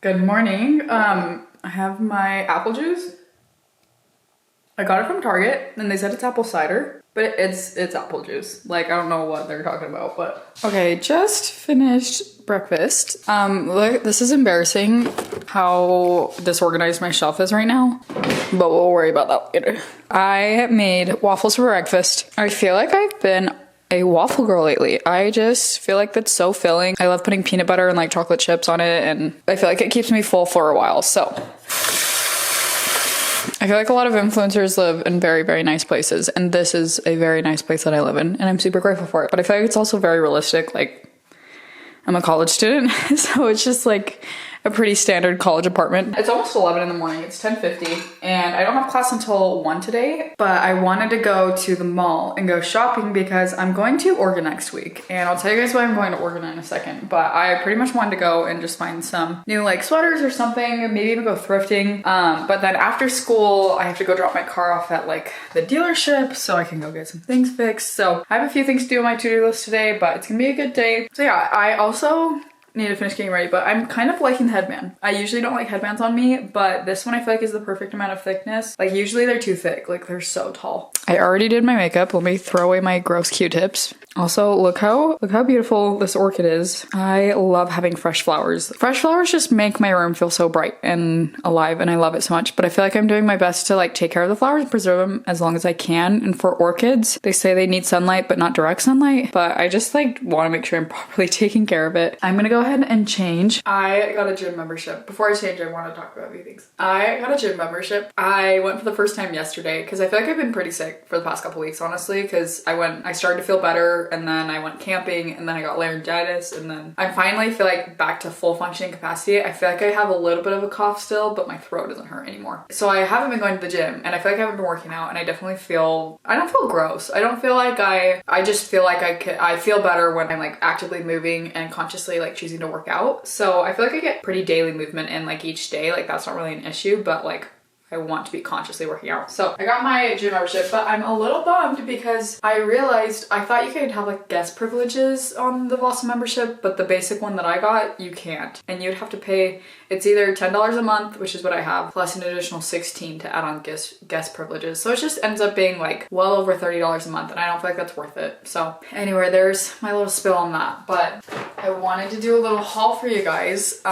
Good morning. I have my apple juice. I got it from Target and they said it's apple cider, but it's apple juice. Like, I don't know what they're talking about, but. Okay, just finished breakfast. Look, this is embarrassing how disorganized my shelf is right now, but we'll worry about that later. I made waffles for breakfast. I feel like I've been a waffle girl lately. I just feel like that's so filling. I love putting peanut butter and like chocolate chips on it, and I feel like it keeps me full for a while. So I feel like a lot of influencers live in very, very nice places, and this is a very nice place that I live in, and I'm super grateful for it. But I feel like it's also very realistic. Like, I'm a college student, so it's just like a pretty standard college apartment. It's almost 11 in the morning. It's 10:50 and I don't have class until 1 today, but I wanted to go to the mall and go shopping because I'm going to Oregon next week. And I'll tell you guys why I'm going to Oregon in a second, but I pretty much wanted to go and just find some new like sweaters or something, maybe even go thrifting. But then after school, I have to go drop my car off at like the dealership so I can go get some things fixed. So I have a few things to do on my to-do list today, but it's gonna be a good day. So yeah, I also need to finish getting ready, but I'm kind of liking the headband. I usually don't like headbands on me, but this one I feel like is the perfect amount of thickness. Like usually they're too thick, like they're so tall. I already did my makeup. Let me throw away my gross Q-tips. Also, look how beautiful this orchid is. I love having fresh flowers. Fresh flowers just make my room feel so bright and alive, and I love it so much. But I feel like I'm doing my best to like take care of the flowers and preserve them as long as I can. And for orchids, they say they need sunlight, but not direct sunlight. But I just like want to make sure I'm properly taking care of it. I'm gonna go ahead and change. I got a gym membership. Before I change, I want to talk about a few things. I got a gym membership. I went for the first time yesterday because I feel like I've been pretty sick for the past couple weeks, honestly, because I started to feel better, and then I went camping, and then I got laryngitis, and then I finally feel like back to full functioning capacity. I feel like I have a little bit of a cough still, but my throat doesn't hurt anymore. So I haven't been going to the gym, and I feel like I haven't been working out, and I definitely feel, I don't feel gross. I don't feel like I just feel like I feel better when I'm like actively moving and consciously like choosing to work out. So I feel like I get pretty daily movement in like each day. Like that's not really an issue, but like I want to be consciously working out. So I got my gym membership, but I'm a little bummed because I realized I thought you could have like guest privileges on the Blossom membership, but the basic one that I got, you can't. And you'd have to pay, it's either $10 a month, which is what I have, plus an additional $16 to add on guest privileges. So it just ends up being like well over $30 a month, and I don't feel like that's worth it. So anyway, there's my little spill on that, but I wanted to do a little haul for you guys.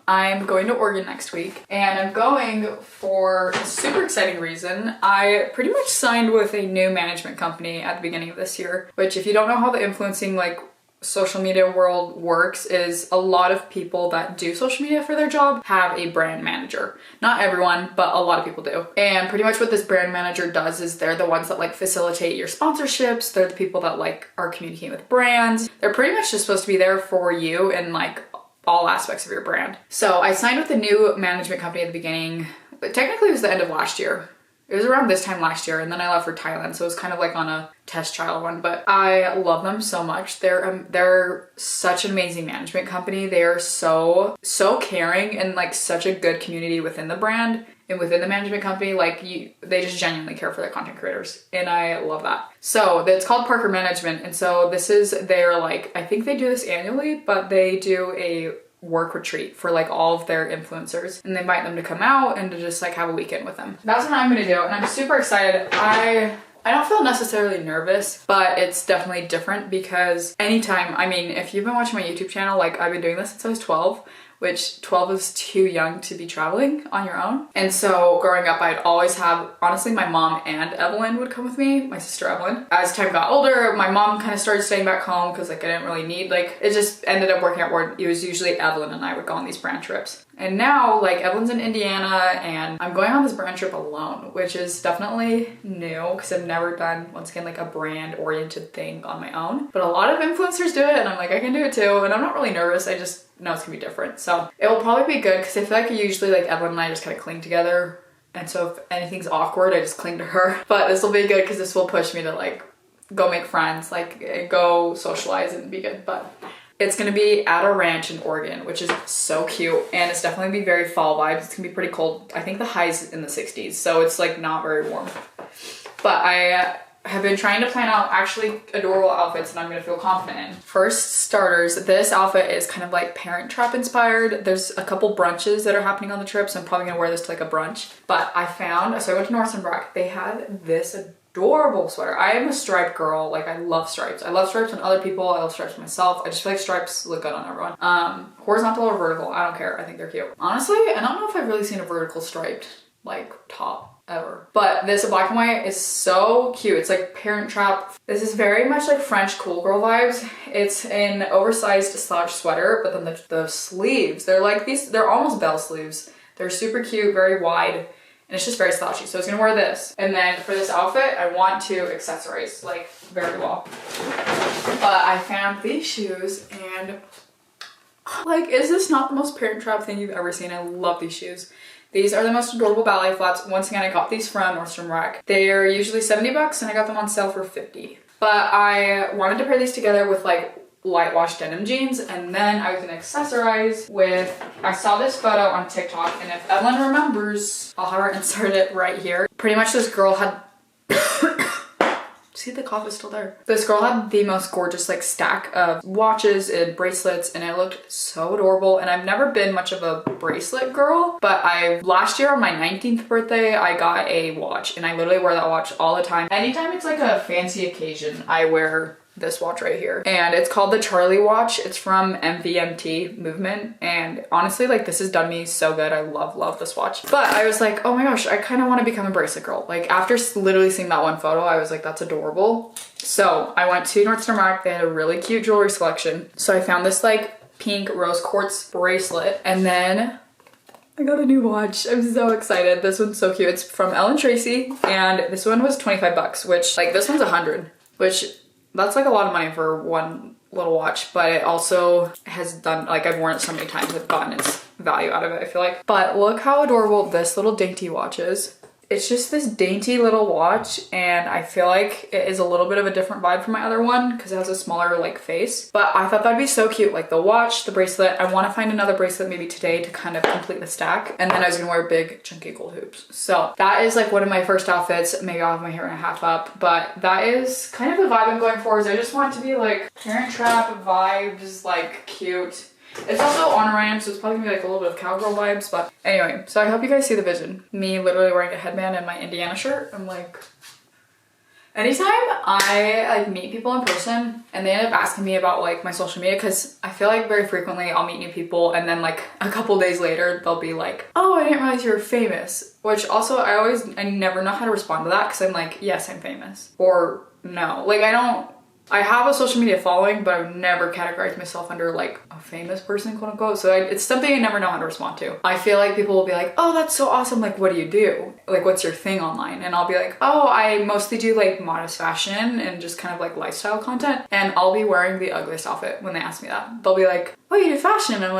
I'm going to Oregon next week, and I'm going for a super exciting reason. I pretty much signed with a new management company at the beginning of this year, which if you don't know how the influencing like social media world works, is a lot of people that do social media for their job have a brand manager. Not everyone, but a lot of people do. And pretty much what this brand manager does is they're the ones that like facilitate your sponsorships. They're the people that like are communicating with brands. They're pretty much just supposed to be there for you and like all aspects of your brand. So I signed with a new management company at the beginning, but technically it was the end of last year. It was around this time last year, and then I left for Thailand, so it was kind of like on a test trial one, but I love them so much. They're such an amazing management company. They are so caring, and like such a good community within the brand and within the management company. Like they just genuinely care for their content creators, and I love that. So it's called Parker Management, and so this is their like, I think they do this annually, but they do a work retreat for like all of their influencers, and they invite them to come out and to just like have a weekend with them. That's what I'm gonna do, and I'm super excited. I don't feel necessarily nervous, but it's definitely different because anytime, I mean, if you've been watching my YouTube channel, like I've been doing this since I was 12, which 12 is too young to be traveling on your own. And so growing up, I'd always have, honestly, my mom and Evelyn would come with me, my sister Evelyn. As time got older, my mom kind of started staying back home because like I didn't really need, like it just ended up working out where it was usually Evelyn and I would go on these brand trips. And now like Evelyn's in Indiana and I'm going on this brand trip alone, which is definitely new because I've never done, once again, like a brand oriented thing on my own. But a lot of influencers do it, and I'm like, I can do it too. And I'm not really nervous. I just know it's gonna be different. So it will probably be good because I feel like usually like Evelyn and I just kind of cling together. And so if anything's awkward, I just cling to her. But this will be good because this will push me to like go make friends, like go socialize and be good. But it's gonna be at a ranch in Oregon, which is so cute, and it's definitely gonna be very fall vibes. It's gonna be pretty cold. I think the high's in the 60s, so it's like not very warm. But have been trying to plan out actually adorable outfits that I'm gonna feel confident in. First starters, this outfit is kind of like Parent Trap inspired. There's a couple brunches that are happening on the trip, so I'm probably gonna wear this to like a brunch. But I went to Nordstrom Rack. They had this adorable sweater. I am a striped girl. Like, I love stripes. I love stripes on other people. I love stripes on myself. I just feel like stripes look good on everyone. Horizontal or vertical, I don't care. I think they're cute. Honestly, I don't know if I've really seen a vertical striped like top ever. But this black and white is so cute. It's like Parent Trap. This is very much like French cool girl vibes. It's an oversized slouch sweater, but then the sleeves, they're like these, they're almost bell sleeves. They're super cute, very wide. And it's just very slouchy. So I was gonna wear this. And then for this outfit, I want to accessorize like very well. But I found these shoes and like, is this not the most Parent Trap thing you've ever seen? I love these shoes. These are the most adorable ballet flats. Once again, I got these from Nordstrom Rack. They're usually 70 bucks and I got them on sale for 50. But I wanted to pair these together with like light wash denim jeans, and then I was gonna accessorize with, I saw this photo on TikTok, and if Evelyn remembers, I'll have her insert it right here. Pretty much this girl had see, the cough is still there. This girl had the most gorgeous like stack of watches and bracelets, and it looked so adorable. And I've never been much of a bracelet girl, but last year on my 19th birthday, I got a watch, and I literally wear that watch all the time. Anytime it's like a fancy occasion, I wear this watch right here, and it's called the Charlie watch. It's from MVMT movement, and honestly, like, this has done me so good. I love this watch. But I was like, oh my gosh, I kind of want to become a bracelet girl. Like, after literally seeing that one photo, I was like, that's adorable. So I went to Nordstrom Rack. They had a really cute jewelry selection, so I found this like pink rose quartz bracelet, and then I got a new watch. I'm so excited. This one's so cute. It's from Ellen Tracy, and this one was 25 bucks, which like, this one's 100, which that's like a lot of money for one little watch, but it also has done, like, I've worn it so many times, I've gotten its value out of it, I feel like. But look how adorable this little dainty watch is. It's just this dainty little watch, and I feel like it is a little bit of a different vibe from my other one because it has a smaller like face. But I thought that'd be so cute, like the watch, the bracelet. I want to find another bracelet maybe today to kind of complete the stack. And then I was gonna wear big chunky gold hoops. So that is like one of my first outfits. Maybe I'll have my hair and a half up, but that is kind of the vibe I'm going for. Is I just want it to be like Parent Trap vibes, like cute. It's also on Ryan, so it's probably gonna be like a little bit of cowgirl vibes, but anyway, so I hope you guys see the vision. Me literally wearing a headband and my Indiana shirt. I'm like, anytime I like meet people in person and they end up asking me about like my social media, because I feel like very frequently I'll meet new people and then like a couple days later they'll be like, oh, I didn't realize you were famous. Which also I never know how to respond to that, because I'm like, yes, I'm famous, or no. Like, I have a social media following, but I've never categorized myself under like a famous person, quote unquote. So it's something I never know how to respond to. I feel like people will be like, oh, that's so awesome. Like, what do you do? Like, what's your thing online? And I'll be like, oh, I mostly do like modest fashion and just kind of like lifestyle content. And I'll be wearing the ugliest outfit when they ask me that. They'll be like, oh, you do fashion? I'm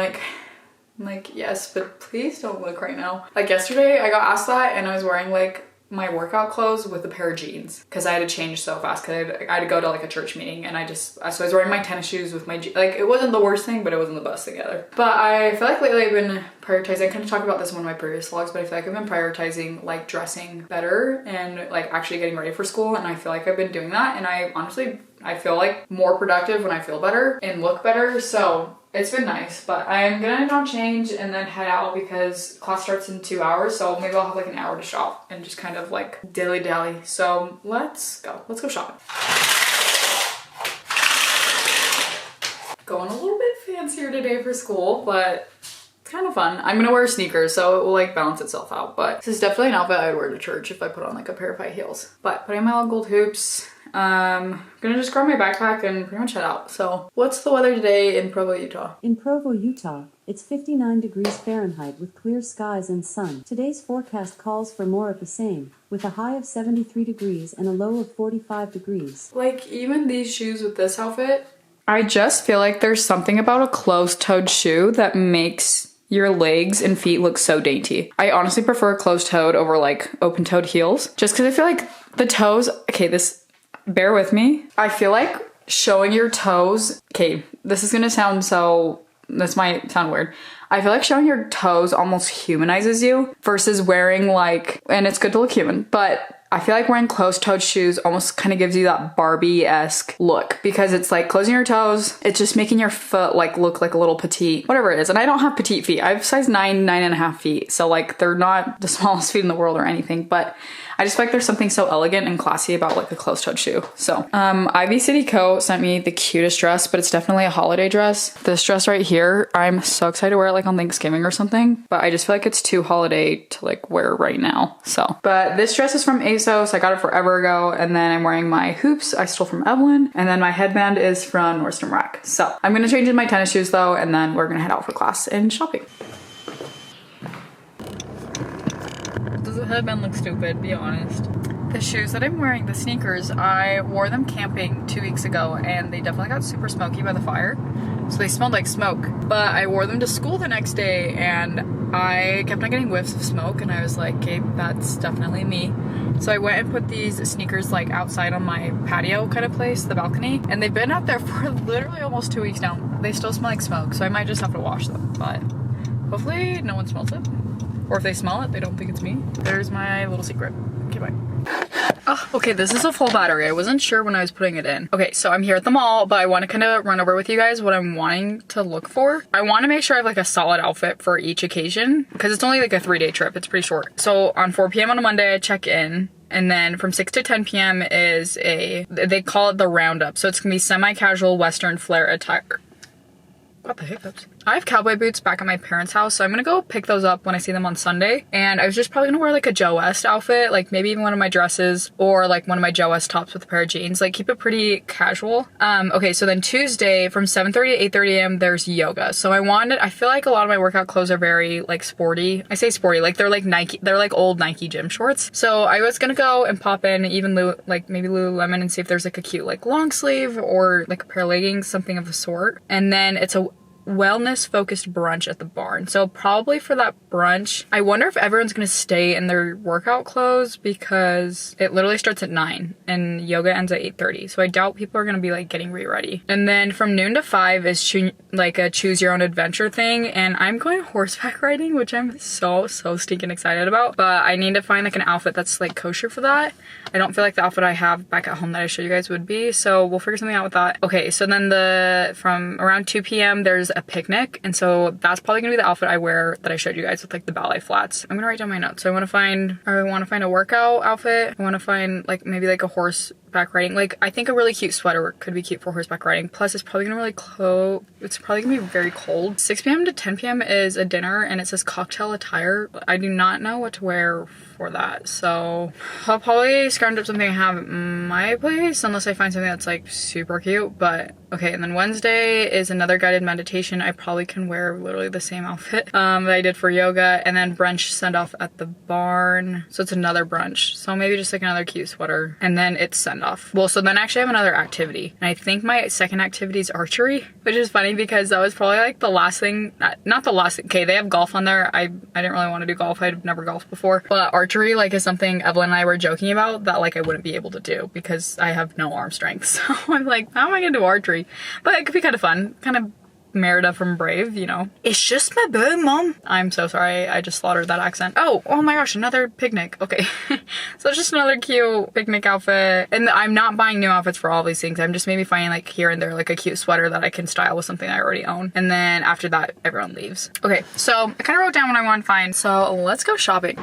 like, yes, but please don't look right now. Like yesterday I got asked that and I was wearing like my workout clothes with a pair of jeans because I had to change so fast because I had to go to like a church meeting, and so I was wearing my tennis shoes with my like, it wasn't the worst thing, but it wasn't the best thing either. But I feel like lately I've been prioritizing, I kind of talked about this in one of my previous vlogs, but I feel like I've been prioritizing like dressing better and like actually getting ready for school, and I feel like I've been doing that, and I feel like more productive when I feel better and look better. So it's been nice, but I'm gonna now change and then head out because class starts in 2 hours. So maybe I'll have like an hour to shop and just kind of like dilly-dally. So let's go shopping. Going a little bit fancier today for school, but it's kind of fun. I'm gonna wear sneakers, so it will like balance itself out. But this is definitely an outfit I would wear to church if I put on like a pair of high heels. But putting my little gold hoops, gonna just grab my backpack and pretty much head out. So what's the weather today in Provo, Utah? In Provo, Utah, it's 59 degrees Fahrenheit with clear skies and sun. Today's forecast calls for more of the same, with a high of 73 degrees and a low of 45 degrees. Like, even these shoes with this outfit, I just feel like there's something about a closed-toed shoe that makes your legs and feet look so dainty. I honestly prefer closed-toed over like open-toed heels, just because I feel like the toes, okay, bear with me. I feel like showing your toes, okay, this might sound weird. I feel like showing your toes almost humanizes you versus wearing like, and it's good to look human, but I feel like wearing closed-toed shoes almost kind of gives you that Barbie-esque look because it's like closing your toes. It's just making your foot like look like a little petite, whatever it is. And I don't have petite feet. I have size 9.5 feet. So like they're not the smallest feet in the world or anything, but I just feel like there's something so elegant and classy about like a closed-toed shoe. So Ivy City Co sent me the cutest dress, but it's definitely a holiday dress. This dress right here, I'm so excited to wear it like on Thanksgiving or something, but I just feel like it's too holiday to like wear right now. So, but this dress is from ASOS. I got it forever ago. And then I'm wearing my hoops I stole from Evelyn. And then my headband is from Nordstrom Rack. So I'm gonna change in my tennis shoes though, and then we're gonna head out for class and shopping. Does the headband look stupid? Be honest. The shoes that I'm wearing, the sneakers, I wore them camping 2 weeks ago and they definitely got super smoky by the fire. So they smelled like smoke. But I wore them to school the next day and I kept on getting whiffs of smoke and I was like, okay, that's definitely me. So I went and put these sneakers like outside on my patio kind of place, the balcony, and they've been out there for literally almost 2 weeks now. They still smell like smoke, so I might just have to wash them, but hopefully no one smells it. Or if they smell it, they don't think it's me. There's my little secret. Okay, bye. Oh, okay, this is a full battery. I wasn't sure when I was putting it in. Okay, so I'm here at the mall, but I want to kind of run over with you guys what I'm wanting to look for. I want to make sure I have like a solid outfit for each occasion because it's only like a 3-day trip. It's pretty short. So on 4 p.m. on a Monday, I check in. And then from 6 to 10 p.m. is they call it the roundup. So it's gonna be semi-casual Western flare attire. Got the hiccups. I have cowboy boots back at my parents' house, so I'm gonna go pick those up when I see them on Sunday. And I was just probably gonna wear like a Joe West outfit, like maybe even one of my dresses or like one of my Joe West tops with a pair of jeans, like keep it pretty casual. Okay, so then Tuesday from 7:30 to 8:30 a.m. there's yoga. So I feel like a lot of my workout clothes are very like sporty. I say sporty, like they're like Nike, they're like old Nike gym shorts. So I was gonna go and pop in even like maybe Lululemon and see if there's like a cute like long sleeve or like a pair of leggings, something of the sort. And then it's a wellness focused brunch at the barn. So probably for that brunch, I wonder if everyone's gonna stay in their workout clothes because it literally starts at 9 and yoga ends at 8:30. So I doubt people are gonna be like getting ready. And then from noon to 5 is like a choose your own adventure thing. And I'm going horseback riding, which I'm so stinking excited about. But I need to find like an outfit that's like kosher for that. I don't feel like the outfit I have back at home that I showed you guys would be. So we'll figure something out with that. Okay, so then from around 2 p.m. there's a picnic, and so that's probably gonna be the outfit I wear that I showed you guys with like the ballet flats. I'm gonna write down my notes. So I want to find a workout outfit. I want to find like maybe like a horseback riding. Like I think a really cute sweater could be cute for horseback riding. Plus it's probably gonna it's probably gonna be very cold. 6 p.m. to 10 p.m. is a dinner and it says cocktail attire. I do not know what to wear for that, so I'll probably scrounge up something I have at my place unless I find something that's like super cute. But okay, and then Wednesday is another guided meditation. I probably can wear literally the same outfit that I did for yoga. And then brunch send off at the barn, so it's another brunch, so maybe just like another cute sweater. And then it's send off. Well, so then I actually have another activity, and I think my second activity is archery, which is funny because that was probably like the last thing, not the last thing. Okay, they have golf on there. I didn't really want to do golf. I'd never golfed before, but archery like is something Evelyn and I were joking about that like I wouldn't be able to do because I have no arm strength. So I'm like, how am I gonna do archery? But it could be kind of fun, kind of Merida from Brave, you know. It's just my bow, mom. I'm so sorry, I just slaughtered that accent. Oh my gosh, another picnic. Okay, so it's just another cute picnic outfit. And I'm not buying new outfits for all these things. I'm just maybe finding like here and there like a cute sweater that I can style with something I already own. And then after that, everyone leaves. Okay, so I kind of wrote down what I want to find. So let's go shopping.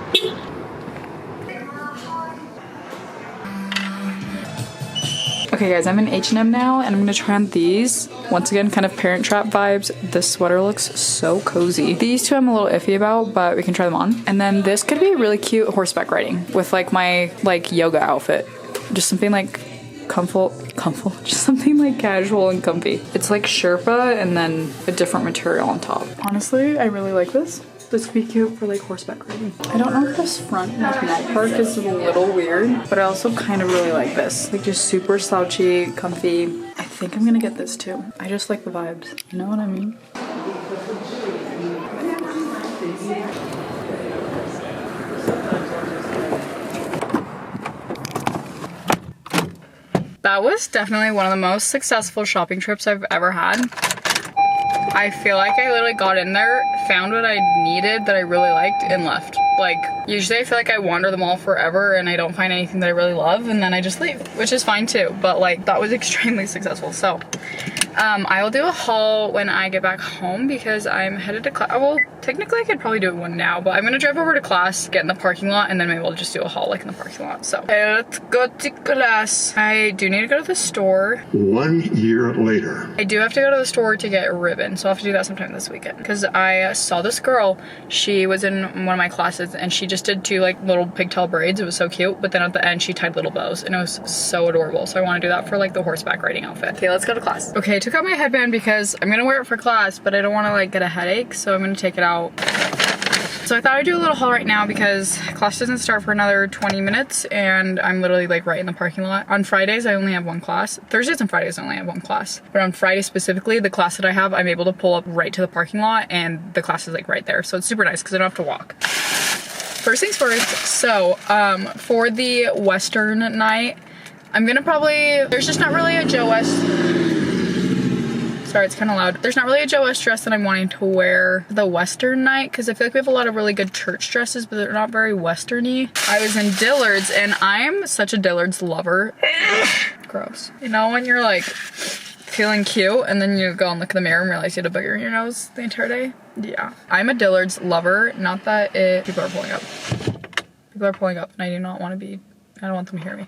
Okay guys, I'm in H&M now and I'm gonna try on these. Once again, kind of Parent Trap vibes. This sweater looks so cozy. These two I'm a little iffy about, but we can try them on. And then this could be really cute horseback riding with like my like yoga outfit. Just something like just something like casual and comfy. It's like Sherpa and then a different material on top. Honestly, I really like this. This could be cute for like horseback riding. I don't know if this front like mount part is a little weird, but I also kind of really like this. Like just super slouchy, comfy. I think I'm gonna get this too. I just like the vibes. You know what I mean? That was definitely one of the most successful shopping trips I've ever had. I feel like I literally got in there, found what I needed that I really liked, and left. Like, usually I feel like I wander the mall forever and I don't find anything that I really love, and then I just leave, which is fine too. But like, that was extremely successful. So I will do a haul when I get back home because I'm headed to class. Well, technically I could probably do one now, but I'm gonna drive over to class, get in the parking lot, and then maybe we'll just do a haul like in the parking lot. So let's go to class. I do need to go to the store. 1 year later. I do have to go to the store to get a ribbon, so I'll have to do that sometime this weekend. Because I saw this girl, she was in one of my classes, and she just did 2 like little pigtail braids. It was so cute, but then at the end she tied little bows, and it was so adorable. So I want to do that for like the horseback riding outfit. Okay, let's go to class. Okay, I took out my headband because I'm gonna wear it for class, but I don't want to like get a headache, so I'm gonna take it out. So I thought I'd do a little haul right now because class doesn't start for another 20 minutes and I'm literally like right in the parking lot. On Fridays, I only have 1 class. Thursdays and Fridays, I only have 1 class. But on Friday specifically, the class that I have, I'm able to pull up right to the parking lot and the class is like right there. So it's super nice because I don't have to walk. First things first, so for the Western night, I'm gonna probably, there's just not really a Joe West, sorry, it's kind of loud. There's not really a Joe West dress that I'm wanting to wear the Western night because I feel like we have a lot of really good church dresses, but they're not very Western-y. I was in Dillard's and I'm such a Dillard's lover. Gross. You know when you're like feeling cute and then you go and look in the mirror and realize you had a booger in your nose the entire day? Yeah. I'm a Dillard's lover. Not that people are pulling up. People are pulling up and I do not want to be, I don't want them to hear me.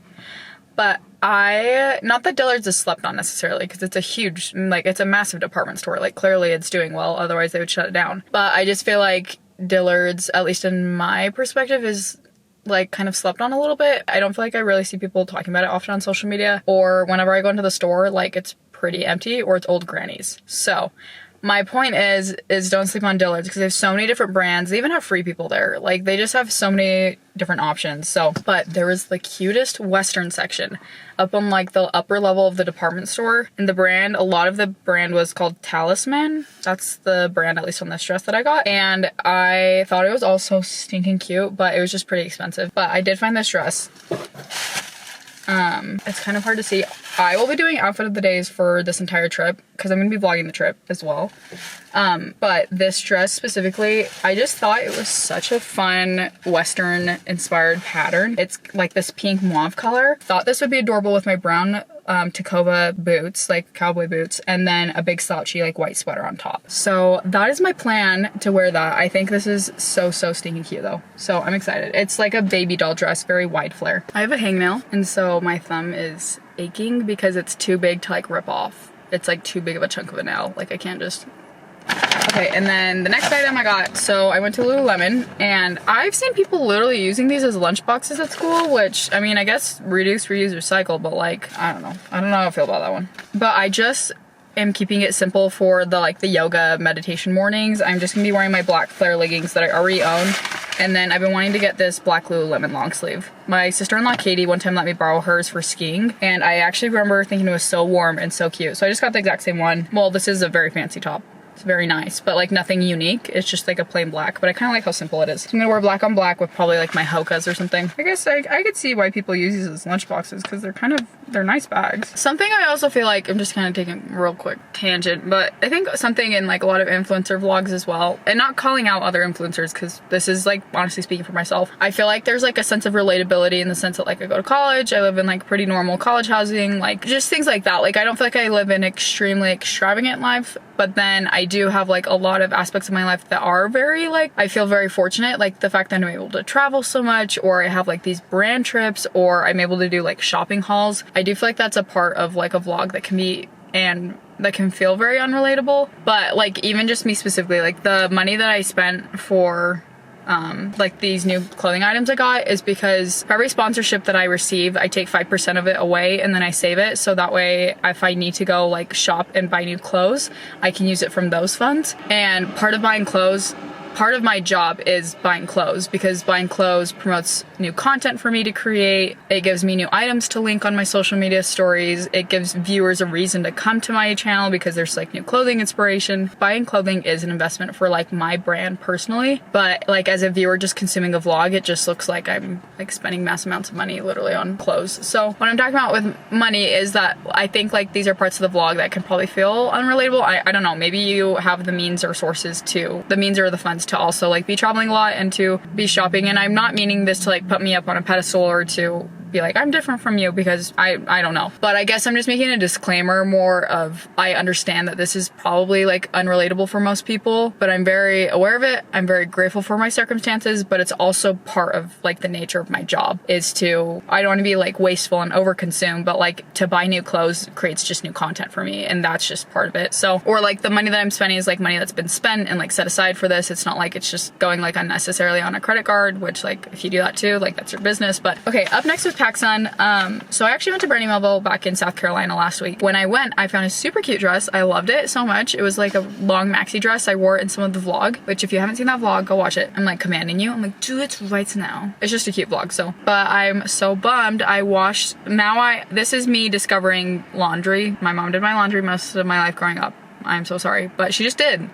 But not that Dillard's is slept on necessarily because it's a huge, like it's a massive department store. Like clearly it's doing well, otherwise they would shut it down. But I just feel like Dillard's, at least in my perspective, is like kind of slept on a little bit. I don't feel like I really see people talking about it often on social media, or whenever I go into the store, like it's pretty empty or it's old grannies. So my point is don't sleep on Dillard's because they have so many different brands. They even have free people there. Like they just have so many different options. So, but there was the cutest Western section up on like the upper level of the department store. And the brand, a lot of the brand was called Talisman. That's the brand, at least on this dress that I got. And I thought it was all so stinking cute, but it was just pretty expensive. But I did find this dress. It's kind of hard to see. I will be doing outfit of the days for this entire trip because I'm going to be vlogging the trip as well. But this dress specifically, I just thought it was such a fun Western inspired pattern. It's like this pink mauve color. Thought this would be adorable with my brown Tacova boots, like cowboy boots, and then a big slouchy like white sweater on top. So that is my plan to wear that. I think this is so stinking cute though. So I'm excited. It's like a baby doll dress, very wide flare. I have a hangnail and so my thumb is aching because it's too big to like rip off. It's like too big of a chunk of a nail. Like I can't just. Okay, and then the next item I got, so I went to Lululemon, and I've seen people literally using these as lunch boxes at school, which, I mean, I guess reduce, reuse, recycle, but like, I don't know. I don't know how I feel about that one. But I just am keeping it simple for the, like, the yoga meditation mornings. I'm just gonna be wearing my black flare leggings that I already own, and then I've been wanting to get this black Lululemon long sleeve. My sister-in-law Katie one time let me borrow hers for skiing, and I actually remember thinking it was so warm and so cute, so I just got the exact same one. Well, this is a very fancy top. It's very nice, but like nothing unique. It's just like a plain black, but I kind of like how simple it is. So I'm gonna wear black on black with probably like my Hokas or something. I guess I could see why people use these as lunch boxes because they're nice bags. Something I also feel like, I'm just kind of taking a real quick tangent, but I think something in like a lot of influencer vlogs as well, and not calling out other influencers because this is like honestly speaking for myself. I feel like there's like a sense of relatability in the sense that like I go to college, I live in like pretty normal college housing, like just things like that. Like I don't feel like I live an extremely extravagant life, but then I do have like a lot of aspects of my life that are very like, I feel very fortunate, like the fact that I'm able to travel so much, or I have like these brand trips, or I'm able to do like shopping hauls. I do feel like that's a part of like a vlog that can be, and that can feel very unrelatable. But like even just me specifically, like the money that I spent for like these new clothing items I got is because for every sponsorship that I receive, I take 5% of it away and then I save it. So that way, if I need to go like shop and buy new clothes, I can use it from those funds. And part of buying clothes part of my job is buying clothes, because buying clothes promotes new content for me to create. It gives me new items to link on my social media stories. It gives viewers a reason to come to my channel because there's like new clothing inspiration. Buying clothing is an investment for like my brand personally, but like as a viewer just consuming a vlog, it just looks like I'm like spending mass amounts of money literally on clothes. So what I'm talking about with money is that I think like these are parts of the vlog that can probably feel unrelatable. I don't know, maybe you have the means or sources to, the means or the funds to also like be traveling a lot and to be shopping, and I'm not meaning this to like put me up on a pedestal or to be like I'm different from you, because I don't know, but I guess I'm just making a disclaimer more of I understand that this is probably like unrelatable for most people, but I'm very aware of it. I'm very grateful for my circumstances, but it's also part of like the nature of my job is to, I don't want to be like wasteful and overconsume, but like to buy new clothes creates just new content for me, and that's just part of it. So, or like the money that I'm spending is like money that's been spent and like set aside for this. It's not like it's just going like unnecessarily on a credit card, which like if you do that too, like that's your business. But okay, up next with PacSun. So I actually went to Brandy Melville back in South Carolina last week. When I went, I found a super cute dress. I loved it so much. It was like a long maxi dress. I wore it in some of the vlog, which if you haven't seen that vlog, go watch it. I'm like commanding you. I'm like, do it right now. It's just a cute vlog. So, but I'm so bummed. I washed, this is me discovering laundry. My mom did my laundry most of my life growing up. I'm so sorry, but she just did.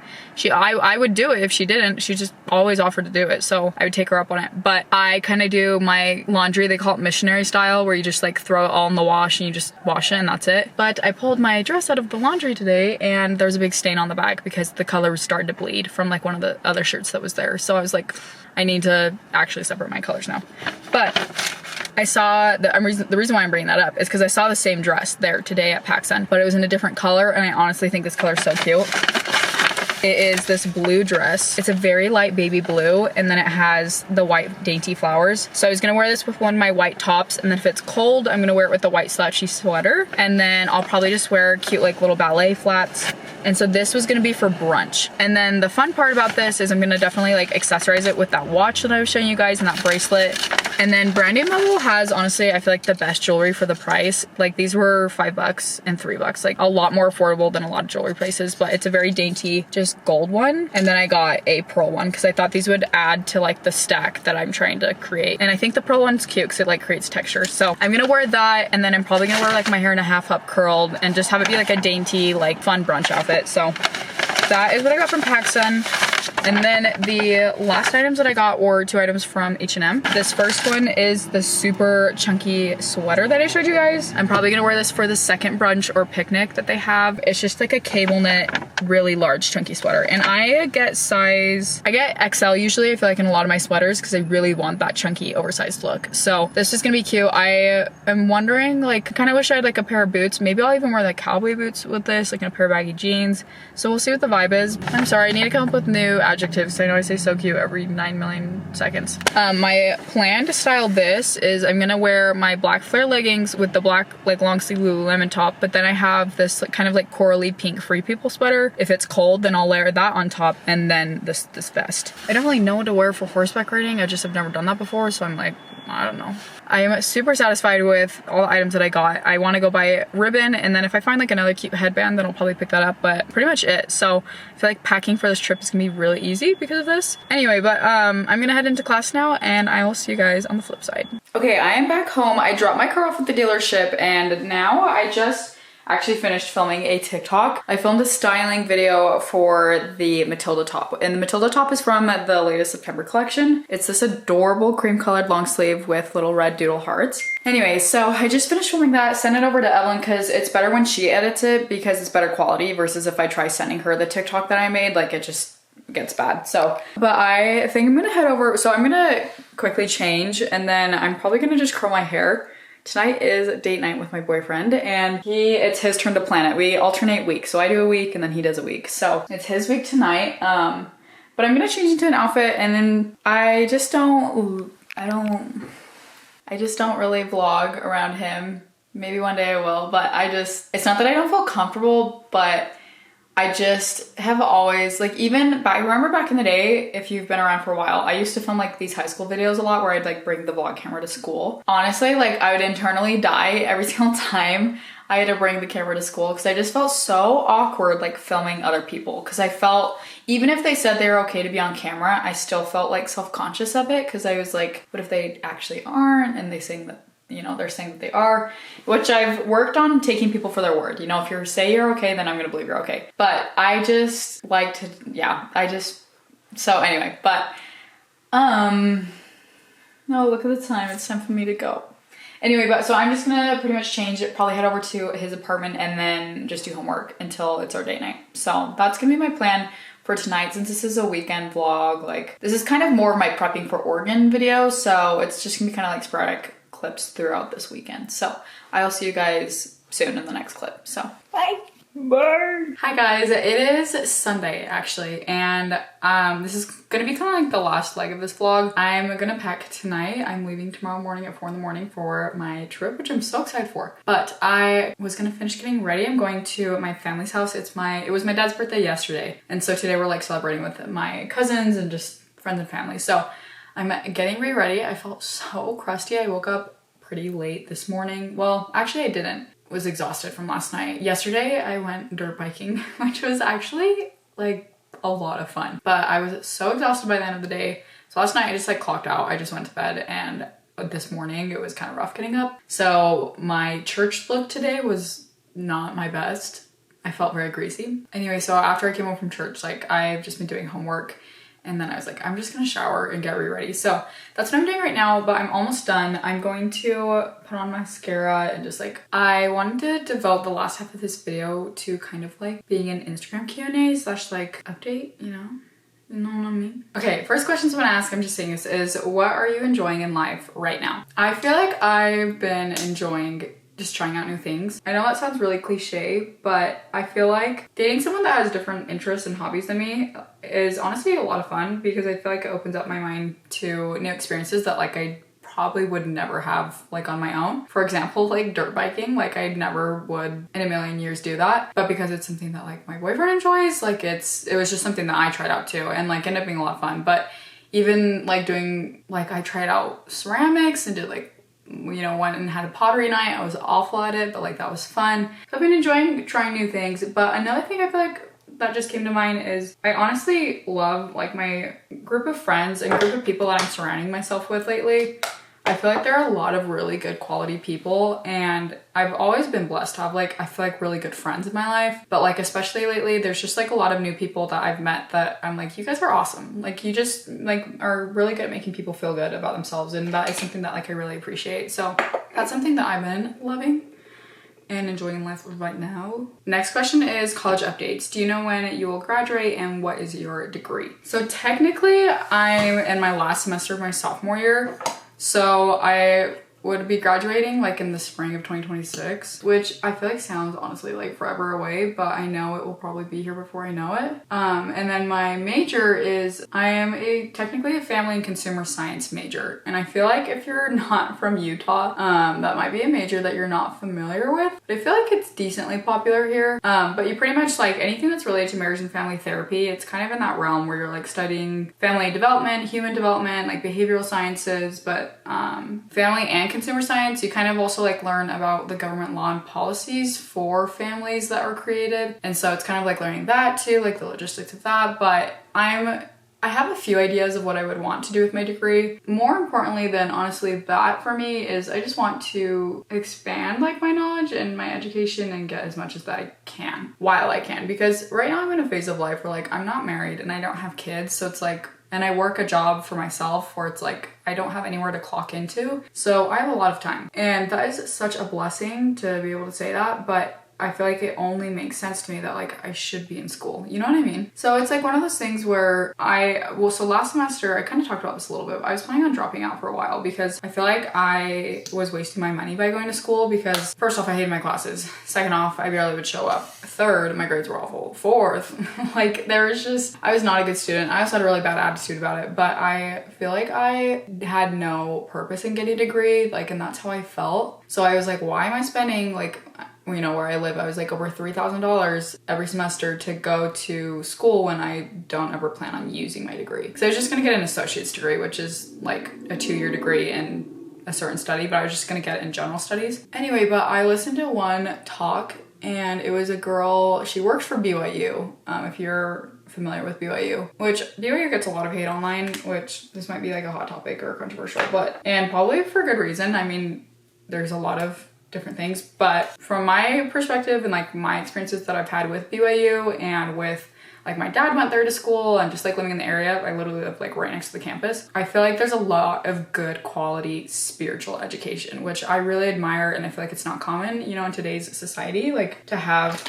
I would do it if she didn't. She just always offered to do it, so I would take her up on it. But I kind of do my laundry, they call it missionary style, where you just like throw it all in the wash and you just wash it and that's it. But I pulled my dress out of the laundry today and there's a big stain on the back because the color was starting to bleed from like one of the other shirts that was there. So I was like, I need to actually separate my colors now. But I saw the reason why I'm bringing that up is because I saw the same dress there today at PacSun, but it was in a different color, and I honestly think this color is so cute. It is this blue dress. It's a very light baby blue, and then it has the white dainty flowers. So I was gonna wear this with one of my white tops, and then if it's cold, I'm gonna wear it with the white slouchy sweater, and then I'll probably just wear cute like little ballet flats. And so this was gonna be for brunch. And then the fun part about this is I'm gonna definitely like accessorize it with that watch that I was showing you guys and that bracelet. And then Brandy Melville has, honestly, I feel like the best jewelry for the price. Like these were $5 and $3, like a lot more affordable than a lot of jewelry places, but it's a very dainty, just gold one. And then I got a pearl one because I thought these would add to like the stack that I'm trying to create. And I think the pearl one's cute because it like creates texture. So I'm gonna wear that, and then I'm probably gonna wear like my hair in a half up curled and just have it be like a dainty, like fun brunch outfit. So that is what I got from PacSun. And then the last items that I got were 2 items from H&M. This first one is the super chunky sweater that I showed you guys. I'm probably gonna wear this for the second brunch or picnic that they have. It's just like a cable knit, really large chunky sweater. And I get XL usually, I feel like, in a lot of my sweaters because I really want that chunky oversized look. So this is gonna be cute. I am wondering, like, kind of wish I had like a pair of boots. Maybe I'll even wear like cowboy boots with this, like a pair of baggy jeans. So we'll see what the vibe is. I'm sorry, I need to come up with new adjectives. I know I say so cute every 9 million seconds. My plan to style this is I'm gonna wear my black flare leggings with the black like long sleeve Lululemon top, but then I have this like, kind of like corally pink Free People sweater. If it's cold, then I'll layer that on top, and then this vest. I don't really know what to wear for horseback riding. I just have never done that before, so I'm like, I don't know. I am super satisfied with all the items that I got. I want to go buy ribbon, and then if I find like another cute headband, then I'll probably pick that up, but pretty much it. So I feel like packing for this trip is gonna be really easy because of this. Anyway, but I'm gonna head into class now, and I will see you guys on the flip side. Okay, I am back home. I dropped my car off at the dealership, and now I just actually finished filming a TikTok. I filmed a styling video for the Matilda top, and the Matilda top is from the latest September collection. It's this adorable cream colored long sleeve with little red doodle hearts. Anyway, so I just finished filming that, sent it over to Evelyn because it's better when she edits it because it's better quality versus if I try sending her the TikTok that I made, like it just gets bad. So, but I think I'm gonna head over, so I'm gonna quickly change, and then I'm probably gonna just curl my hair. Tonight is date night with my boyfriend, and it's his turn to plan it. We alternate weeks, so I do a week and then he does a week. So it's his week tonight. But I'm gonna change into an outfit, and then I just don't really vlog around him. Maybe one day I will, but it's not that I don't feel comfortable, but I just have always, like, I remember back in the day, if you've been around for a while, I used to film like these high school videos a lot where I'd like bring the vlog camera to school. Honestly, like I would internally die every single time I had to bring the camera to school because I just felt so awkward like filming other people, because I felt, even if they said they were okay to be on camera, I still felt like self-conscious of it, because I was like, what if they actually aren't and they saying that, you know, they're saying that they are, which I've worked on taking people for their word. You know, if you say you're okay, then I'm gonna believe you're okay. But I just like to, so anyway, but, no, look at the time. It's time for me to go. Anyway, but so I'm just gonna pretty much change it, probably head over to his apartment and then just do homework until it's our date night. So that's gonna be my plan for tonight, since this is a weekend vlog. Like, this is kind of more of my prepping for Oregon video, so it's just gonna be kind of like sporadic clips throughout this weekend. So I'll see you guys soon in the next clip. So bye. Bye. Hi guys, it is Sunday actually, and this is gonna be kind of like the last leg of this vlog. I'm gonna pack tonight. I'm leaving tomorrow morning at 4 in the morning for my trip, which I'm so excited for. But I was gonna finish getting ready. I'm going to my family's house. It was my dad's birthday yesterday, and so today we're like celebrating with my cousins and just friends and family. So I'm getting ready. I felt so crusty. I woke up pretty late this morning. Well, actually I didn't. Was exhausted from last night. Yesterday I went dirt biking, which was actually like a lot of fun, but I was so exhausted by the end of the day. So last night I just like clocked out. I just went to bed, and this morning it was kind of rough getting up. So my church look today was not my best. I felt very greasy. Anyway, so after I came home from church, like I've just been doing homework, and then I was like, I'm just gonna shower and get ready. So that's what I'm doing right now, but I'm almost done. I'm going to put on mascara and just like, I wanted to devote the last half of this video to kind of like being an Instagram Q&A / like update, you know? You know what I mean? Okay, first question I'm gonna ask, I'm just saying this, is what are you enjoying in life right now? I feel like I've been enjoying just trying out new things. I know that sounds really cliche, but I feel like dating someone that has different interests and hobbies than me is honestly a lot of fun, because I feel like it opens up my mind to new experiences that like I probably would never have like on my own. For example, like dirt biking, like I never would in a million years do that, but because it's something that like my boyfriend enjoys, like it was just something that I tried out too, and like ended up being a lot of fun. But even like doing, like I tried out ceramics and did like, you know, went and had a pottery night. I was awful at it, but like that was fun. So I've been enjoying trying new things. But another thing I feel like that just came to mind is I honestly love like my group of friends and group of people that I'm surrounding myself with lately. I feel like there are a lot of really good quality people, and I've always been blessed to have like, I feel like really good friends in my life, but like especially lately there's just like a lot of new people that I've met that I'm like, you guys are awesome. Like you just like are really good at making people feel good about themselves, and that is something that like I really appreciate. So that's something that I've been loving and enjoying life right now. Next question is college updates. Do you know when you will graduate, and what is your degree? So technically I'm in my last semester of my sophomore year. So I would be graduating like in the spring of 2026, which I feel like sounds honestly like forever away, but I know it will probably be here before I know it. And then my major is, I am technically a family and consumer science major. And I feel like if you're not from Utah, that might be a major that you're not familiar with, but I feel like it's decently popular here. But you pretty much like anything that's related to marriage and family therapy, it's kind of in that realm where you're like studying family development, human development, like behavioral sciences, but family and consumer science, you kind of also like learn about the government law and policies for families that are created. And so it's kind of like learning that too, like the logistics of that. But I have a few ideas of what I would want to do with my degree. More importantly than honestly that for me is I just want to expand like my knowledge and my education and get as much as that I can while I can. Because right now I'm in a phase of life where like I'm not married and I don't have kids. So it's like, and I work a job for myself where it's like I don't have anywhere to clock into. So I have a lot of time. And that is such a blessing to be able to say that. But I feel like it only makes sense to me that like I should be in school. You know what I mean? So it's like one of those things where so last semester, I kind of talked about this a little bit, but I was planning on dropping out for a while because I feel like I was wasting my money by going to school, because first off, I hated my classes. Second off, I barely would show up. Third, my grades were awful. Fourth, like I was not a good student. I also had a really bad attitude about it, but I feel like I had no purpose in getting a degree, like, and that's how I felt. So I was like, why am I spending like you know, where I live, I was like over $3,000 every semester to go to school when I don't ever plan on using my degree. So I was just gonna get an associate's degree, which is like a 2-year degree in a certain study, but I was just gonna get it in general studies. Anyway, but I listened to one talk, and it was a girl, she works for BYU, if you're familiar with BYU, which BYU gets a lot of hate online, which this might be like a hot topic or controversial, and probably for good reason. I mean, there's a lot of different things, but from my perspective and like my experiences that I've had with BYU and with like my dad went there to school and just like living in the area, I literally live like right next to the campus. I feel like there's a lot of good quality spiritual education, which I really admire, and I feel like it's not common, you know, in today's society, like to have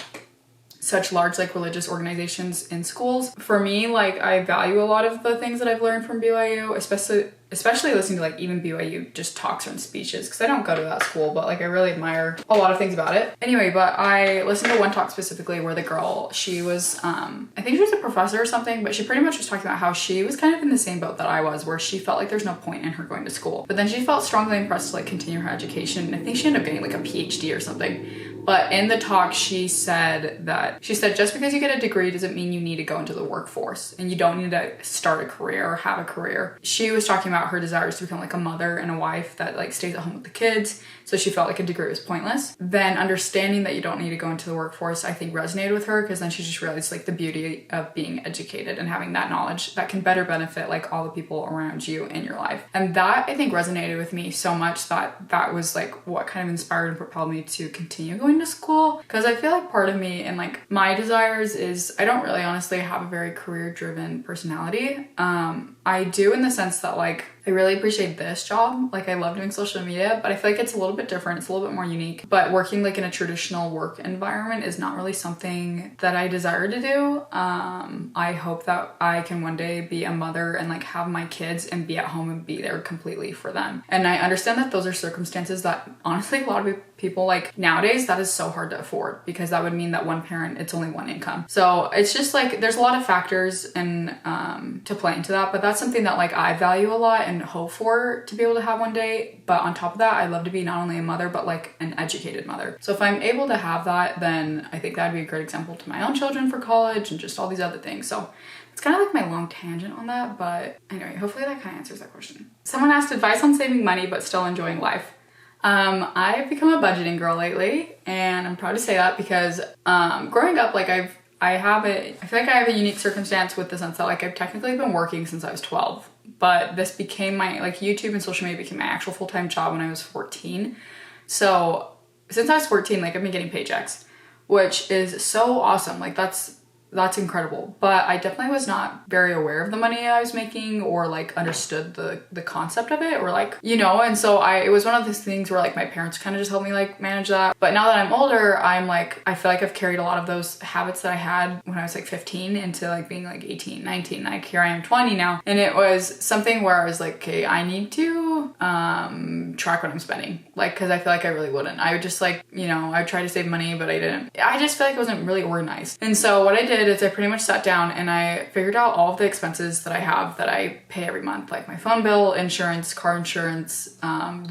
such large like religious organizations in schools. For me, like I value a lot of the things that I've learned from BYU, especially listening to like even BYU just talks and speeches, because I don't go to that school, but like I really admire a lot of things about it. Anyway, but I listened to one talk specifically where the girl, she was I think she was a professor or something, but she pretty much was talking about how she was kind of in the same boat that I was, where she felt like there's no point in her going to school, but then she felt strongly impressed to like continue her education. I think she ended up getting like a PhD or something. But in the talk, she said just because you get a degree doesn't mean you need to go into the workforce, and you don't need to start a career or have a career. She was talking about her desires to become like a mother and a wife that like stays at home with the kids. So she felt like a degree was pointless. Then understanding that you don't need to go into the workforce, I think resonated with her, because then she just realized like the beauty of being educated and having that knowledge that can better benefit like all the people around you in your life. And that I think resonated with me so much that was like what kind of inspired and propelled me to continue going to school. Because I feel like part of me and like my desires is I don't really honestly have a very career driven personality. I do in the sense that like I really appreciate this job. Like I love doing social media, but I feel like it's a little bit different. It's a little bit more unique. But working like in a traditional work environment is not really something that I desire to do. I hope that I can one day be a mother and like have my kids and be at home and be there completely for them. And I understand that those are circumstances that honestly a lot of people like nowadays that is so hard to afford, because that would mean that one parent, it's only one income. So it's just like there's a lot of factors and to play into that, but that's something that like I value a lot and hope for to be able to have one day. But on top of that, I love to be not only a mother but like an educated mother. So if I'm able to have that, then I think that'd be a great example to my own children for college and just all these other things. So it's kind of like my long tangent on that, but anyway, hopefully that kind of answers that question. Someone asked advice on saving money but still enjoying life. I've become a budgeting girl lately, and I'm proud to say that because growing up, like I feel like I have a unique circumstance with the sense that like I've technically been working since I was 12, but this became my, like YouTube and social media became my actual full-time job when I was 14. So since I was 14, like I've been getting paychecks, which is so awesome. Like that's incredible. But I definitely was not very aware of the money I was making or like understood the concept of it or like, you know, and so it was one of those things where like my parents kind of just helped me like manage that. But now that I'm older, I'm like, I feel like I've carried a lot of those habits that I had when I was like 15 into like being like 18, 19, like here I am 20 now. And it was something where I was like, okay, I need to track what I'm spending. Like, cause I feel like I really wouldn't. I would just like, you know, I would try to save money, but I didn't. I just feel like I wasn't really organized. And so what I did is I pretty much sat down and I figured out all of the expenses that I have that I pay every month, like my phone bill, insurance, car insurance,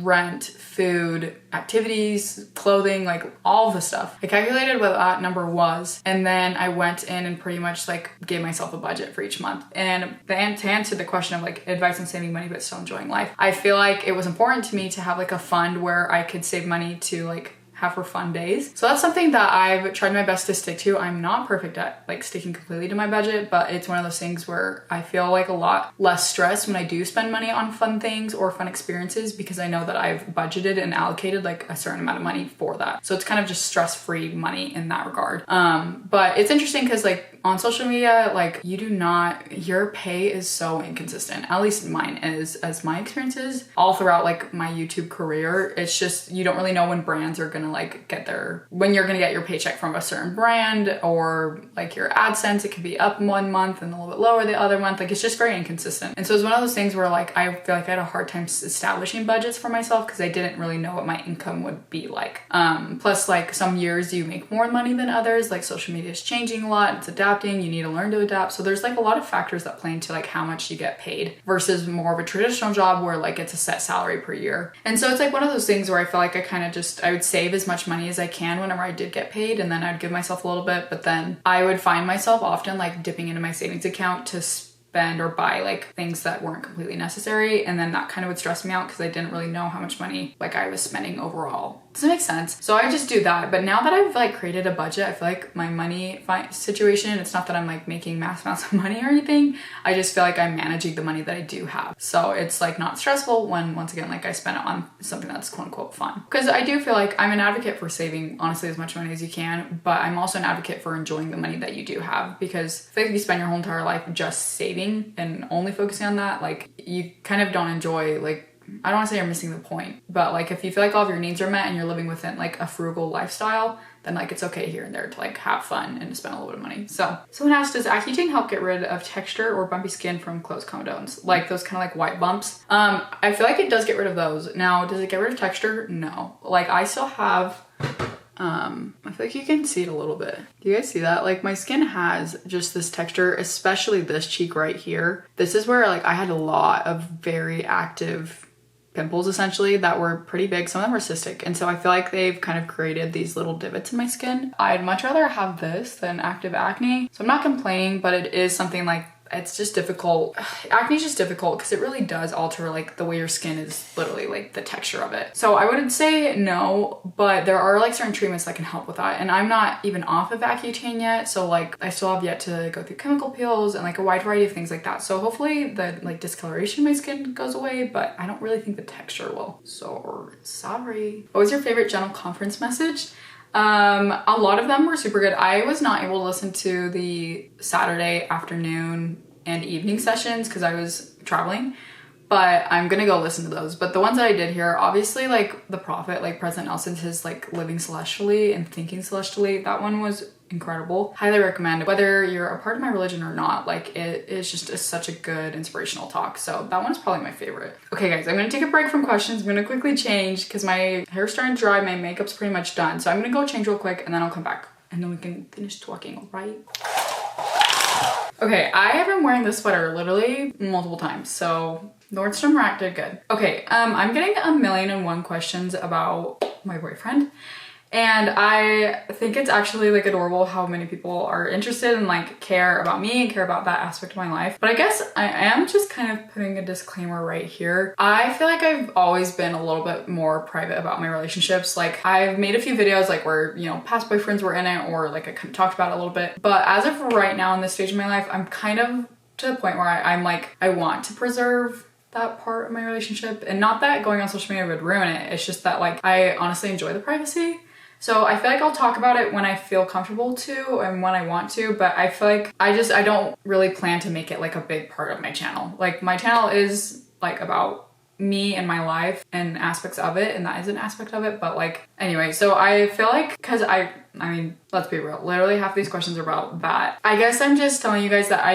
rent, food, activities, clothing, like all the stuff. I calculated what that number was, and then I went in and pretty much like gave myself a budget for each month. And to answer the question of like advice on saving money but still enjoying life, I feel like it was important to me to have like a fund where I could save money to like have for fun days. So that's something that I've tried my best to stick to. I'm not perfect at like sticking completely to my budget, but it's one of those things where I feel like a lot less stress when I do spend money on fun things or fun experiences, because I know that I've budgeted and allocated like a certain amount of money for that. So it's kind of just stress-free money in that regard. But it's interesting because like on social media, like your pay is so inconsistent. At least mine is, as my experience is all throughout like my YouTube career. It's just, you don't really know when brands are gonna like when you're gonna get your paycheck from a certain brand, or like your AdSense, it could be up one month and a little bit lower the other month. Like it's just very inconsistent. And so it's one of those things where like I feel like I had a hard time establishing budgets for myself because I didn't really know what my income would be like. Plus like some years you make more money than others. Like social media is changing a lot, it's adapting, you need to learn to adapt. So there's like a lot of factors that play into like how much you get paid versus more of a traditional job where like it's a set salary per year. And so it's like one of those things where I feel like I would save as much money as I can whenever I did get paid, and then I'd give myself a little bit, but then I would find myself often like dipping into my savings account to spend or buy like things that weren't completely necessary, and then that kind of would stress me out because I didn't really know how much money like I was spending overall. Does it make sense? So I just do that. But now that I've like created a budget, I feel like my money situation, it's not that I'm like making mass amounts of money or anything. I just feel like I'm managing the money that I do have. So it's like not stressful when, once again, like I spend it on something that's quote unquote fun. Because I do feel like I'm an advocate for saving honestly as much money as you can, but I'm also an advocate for enjoying the money that you do have, because I feel like if you spend your whole entire life just saving and only focusing on that, like you kind of don't enjoy, like, I don't want to say you're missing the point, but like if you feel like all of your needs are met and you're living within like a frugal lifestyle, then like it's okay here and there to like have fun and to spend a little bit of money. So someone asked, does Accutane help get rid of texture or bumpy skin from closed comedones? Like those kind of like white bumps. I feel like it does get rid of those. Now, does it get rid of texture? No. Like I still have, I feel like you can see it a little bit. Do you guys see that? Like my skin has just this texture, especially this cheek right here. This is where like I had a lot of very active pimples essentially that were pretty big. Some of them were cystic, and so I feel like they've kind of created these little divots in my skin. I'd much rather have this than active acne, so I'm not complaining, but it is something like, it's just difficult. Acne is just difficult because it really does alter like the way your skin is, literally like the texture of it. So I wouldn't say no, but there are like certain treatments that can help with that. And I'm not even off of Accutane yet. So like I still have yet to go through chemical peels and like a wide variety of things like that. So hopefully the like discoloration of my skin goes away, but I don't really think the texture will. So sorry. What was your favorite general conference message? A lot of them were super good. I was not able to listen to the Saturday afternoon and evening sessions because I was traveling, but I'm gonna go listen to those. But the ones that I did hear, obviously like the prophet, like President Nelson's, his like living celestially and thinking celestially, that one was incredible. Highly recommend it. Whether you're a part of my religion or not, like it is just such a good inspirational talk. So that one is probably my favorite. Okay guys, I'm gonna take a break from questions. I'm gonna quickly change because my hair's starting to dry, my makeup's pretty much done. So I'm gonna go change real quick and then I'll come back and then we can finish talking, all right? Okay, I have been wearing this sweater literally multiple times, so Nordstrom Rack did good. Okay, I'm getting 1,000,001 questions about my boyfriend. And I think it's actually like adorable how many people are interested and like care about me and care about that aspect of my life. But I guess I am just kind of putting a disclaimer right here. I feel like I've always been a little bit more private about my relationships. Like I've made a few videos like where, you know, past boyfriends were in it, or like I kind of talked about it a little bit. But as of right now in this stage of my life, I'm kind of to the point where I'm like, I want to preserve that part of my relationship. And not that going on social media would ruin it. It's just that like, I honestly enjoy the privacy. So I feel like I'll talk about it when I feel comfortable to and when I want to, but I feel like I don't really plan to make it like a big part of my channel. Like my channel is like about me and my life and aspects of it, and that is an aspect of it, but like anyway, so I feel like, because I mean, let's be real, literally half these questions are about that. I guess I'm just telling you guys that I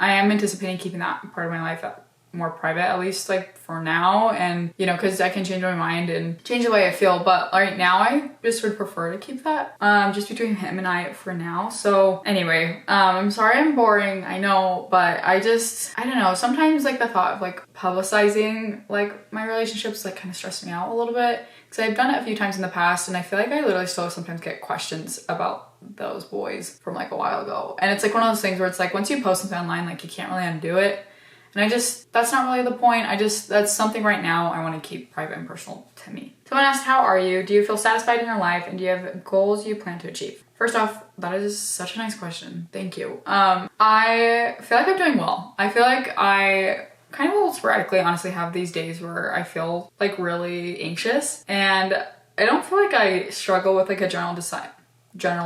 am anticipating keeping that part of my life more private, at least like for now, and you know, because I can change my mind and change the way I feel, but right now I just would prefer to keep that just between him and I for now. So anyway, I'm sorry I'm boring, I know, but I don't know, sometimes like the thought of like publicizing like my relationships like kind of stressed me out a little bit, because I've done it a few times in the past, and I feel like I literally still sometimes get questions about those boys from like a while ago, and it's like one of those things where it's like once you post something online, like you can't really undo it. And that's not really the point. That's something right now I want to keep private and personal to me. Someone asked, how are you? Do you feel satisfied in your life? And do you have goals you plan to achieve? First off, that is such a nice question. Thank you. I feel like I'm doing well. I feel like I kind of will sporadically honestly have these days where I feel like really anxious, and I don't feel like I struggle with like a general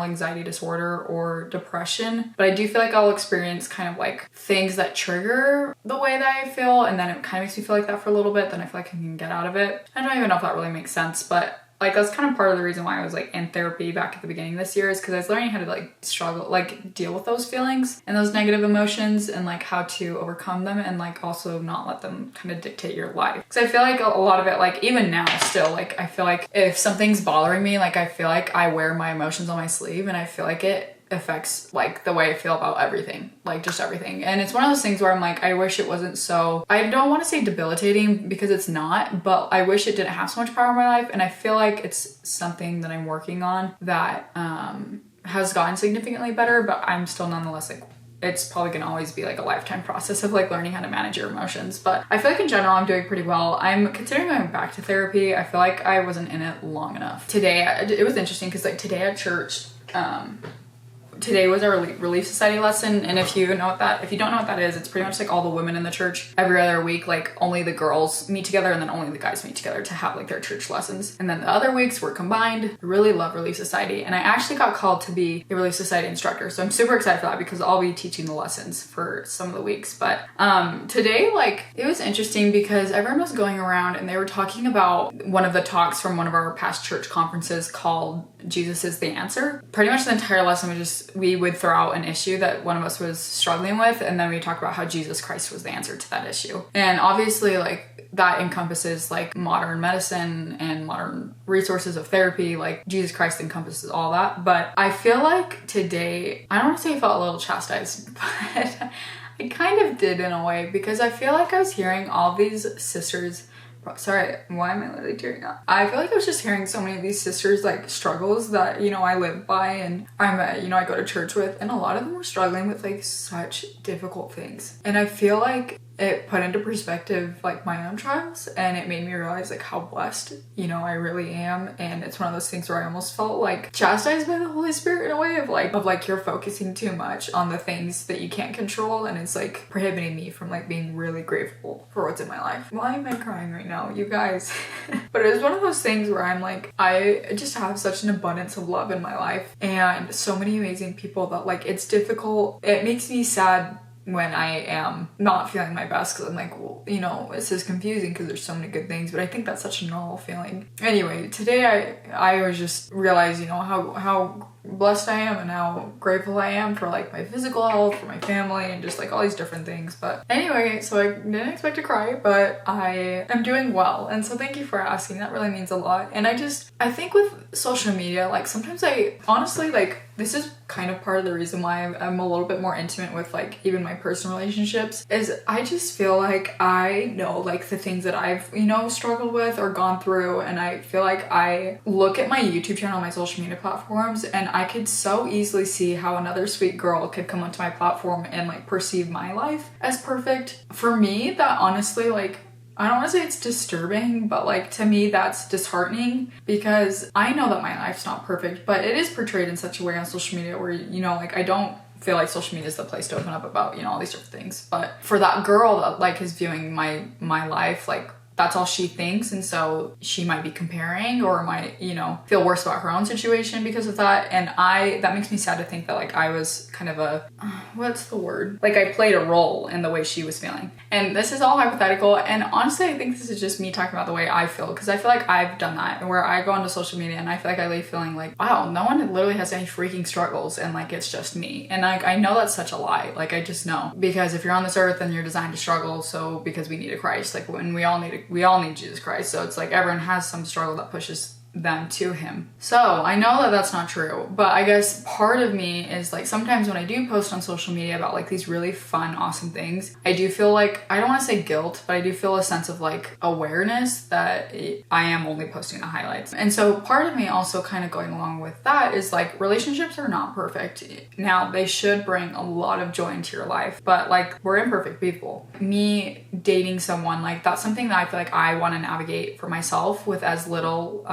anxiety disorder or depression, but I do feel like I'll experience kind of like things that trigger the way that I feel, and then it kind of makes me feel like that for a little bit, then I feel like I can get out of it. I don't even know if that really makes sense, but like that's kind of part of the reason why I was like in therapy back at the beginning of this year, is because I was learning how to like deal with those feelings and those negative emotions, and like how to overcome them, and like also not let them kind of dictate your life. Because I feel like a lot of it, like even now still, like I feel like if something's bothering me, like I feel like I wear my emotions on my sleeve, and I feel like it affects like the way I feel about everything, like just everything. And it's one of those things where I'm like, I wish it wasn't so, I don't want to say debilitating because it's not, but I wish it didn't have so much power in my life. And I feel like it's something that I'm working on that has gotten significantly better, but I'm still nonetheless like, it's probably gonna always be like a lifetime process of like learning how to manage your emotions. But I feel like in general, I'm doing pretty well. I'm considering going back to therapy. I feel like I wasn't in it long enough. Today, it was interesting because like today at church, today was our Relief Society lesson, and if you don't know what that is, it's pretty much like all the women in the church every other week, like only the girls meet together and then only the guys meet together to have like their church lessons. And then the other weeks were combined. I really love Relief Society, and I actually got called to be a Relief Society instructor, so I'm super excited for that because I'll be teaching the lessons for some of the weeks. But today, like, it was interesting because everyone was going around and they were talking about one of the talks from one of our past church conferences called Jesus is the Answer. Pretty much the entire lesson was just, we would throw out an issue that one of us was struggling with, and then we talk about how Jesus Christ was the answer to that issue. And obviously, like, that encompasses like modern medicine and modern resources of therapy. Like, Jesus Christ encompasses all that. But I feel like today, I don't want to say I felt a little chastised, but I kind of did in a way, because I feel like I was hearing all these sisters. Sorry, why am I literally tearing up? I feel like I was just hearing so many of these sisters like struggles that, you know, I live by and I go to church with, and a lot of them were struggling with like such difficult things. And I feel like it put into perspective like my own trials, and it made me realize like how blessed, you know, I really am. And it's one of those things where I almost felt like chastised by the Holy Spirit in a way of like you're focusing too much on the things that you can't control, and it's like prohibiting me from like being really grateful for what's in my life. Why am I crying right now, you guys? But it was one of those things where I'm like, I just have such an abundance of love in my life and so many amazing people that like it's difficult. It makes me sad when I am not feeling my best, because I'm like, well, you know, this is confusing because there's so many good things, but I think that's such a normal feeling. Anyway, today I was just realized, you know, how blessed I am and how grateful I am for like my physical health, for my family, and just like all these different things. But anyway, so I didn't expect to cry, but I am doing well, and so thank you for asking. That really means a lot. And I think with social media, like sometimes I honestly, like, this is kind of part of the reason why I'm a little bit more intimate with like even my personal relationships, is I just feel like I know like the things that I've, you know, struggled with or gone through, and I feel like I look at my YouTube channel, my social media platforms, and I could so easily see how another sweet girl could come onto my platform and like perceive my life as perfect. For me, that honestly, like, I don't want to say it's disturbing, but like to me that's disheartening, because I know that my life's not perfect, but it is portrayed in such a way on social media where, you know, like I don't feel like social media is the place to open up about, you know, all these different things. But for that girl that like is viewing my life, like that's all she thinks, and so she might be comparing or might, you know, feel worse about her own situation because of that. And that makes me sad to think that like I was kind of a what's the word, like I played a role in the way she was feeling. And this is all hypothetical, and honestly I think this is just me talking about the way I feel, because I feel like I've done that, where I go onto social media and I feel like I leave feeling like, wow, no one literally has any freaking struggles, and like it's just me. And like I know that's such a lie, like I just know, because if you're on this earth then you're designed to struggle, so because we need a Christ, like when we all need Jesus Christ, so it's like everyone has some struggle that pushes them to him. So I know that that's not true, but I guess part of me is like sometimes when I do post on social media about like these really fun, awesome things, I do feel like, I don't want to say guilt, but I do feel a sense of like awareness that I am only posting the highlights. And so part of me also kind of going along with that is like relationships are not perfect. Now they should bring a lot of joy into your life, but like we're imperfect people. Me dating someone, like that's something that I feel like I want to navigate for myself with as little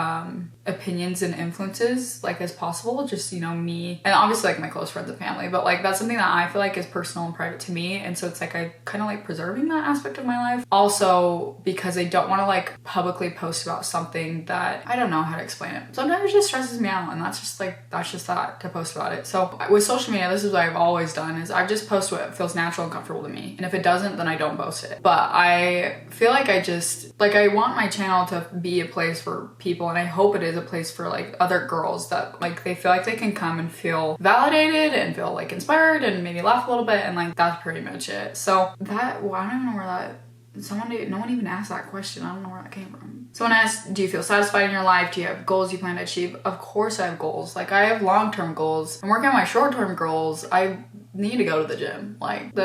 opinions and influences like as possible, just, you know, me and obviously like my close friends and family, but like that's something that I feel like is personal and private to me. And so it's like I kind of like preserving that aspect of my life, also because I don't want to like publicly post about something that I don't know how to explain it. Sometimes it just stresses me out, and that's just that to post about it. So with social media, this is what I've always done, is I just post what feels natural and comfortable to me, and if it doesn't, then I don't post it. But I feel like I want my channel to be a place for people, and I hope it is a place for like other girls that like they feel like they can come and feel validated and feel like inspired and maybe laugh a little bit, and like that's pretty much it. So that, well, I don't even know where that no one even asked that question. I don't know where that came from. Someone asked, do you feel satisfied in your life? Do you have goals you plan to achieve? Of course I have goals. Like, I have long-term goals. I'm working on my short-term goals. I need to go to the gym. Like,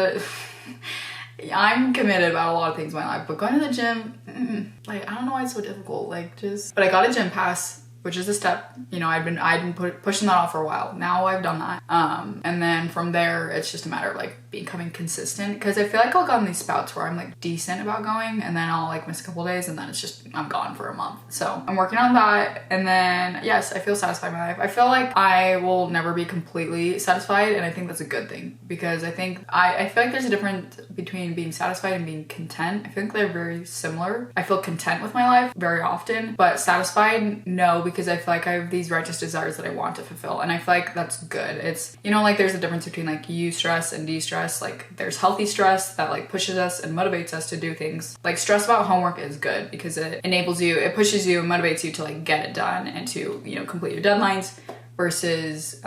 I'm committed about a lot of things in my life, but going to the gym, like, I don't know why it's so difficult. Like, but I got a gym pass, which is a step. You know, I'd been pushing that off for a while. Now I've done that. And then from there, it's just a matter of like becoming consistent, because I feel like I'll go on these spouts where I'm like decent about going, and then I'll like miss a couple days, and then it's just, I'm gone for a month. So I'm working on that. And then yes, I feel satisfied in my life. I feel like I will never be completely satisfied, and I think that's a good thing, because I think I feel like there's a difference between being satisfied and being content. I think they're very similar. I feel content with my life very often, but satisfied, no, because I feel like I have these righteous desires that I want to fulfill, and I feel like that's good. It's, you know, like there's a difference between like eustress and de-stress. Like, there's healthy stress that like pushes us and motivates us to do things. Like, stress about homework is good because it enables you, it pushes you, motivates you to like get it done and to, you know, complete your deadlines. Versus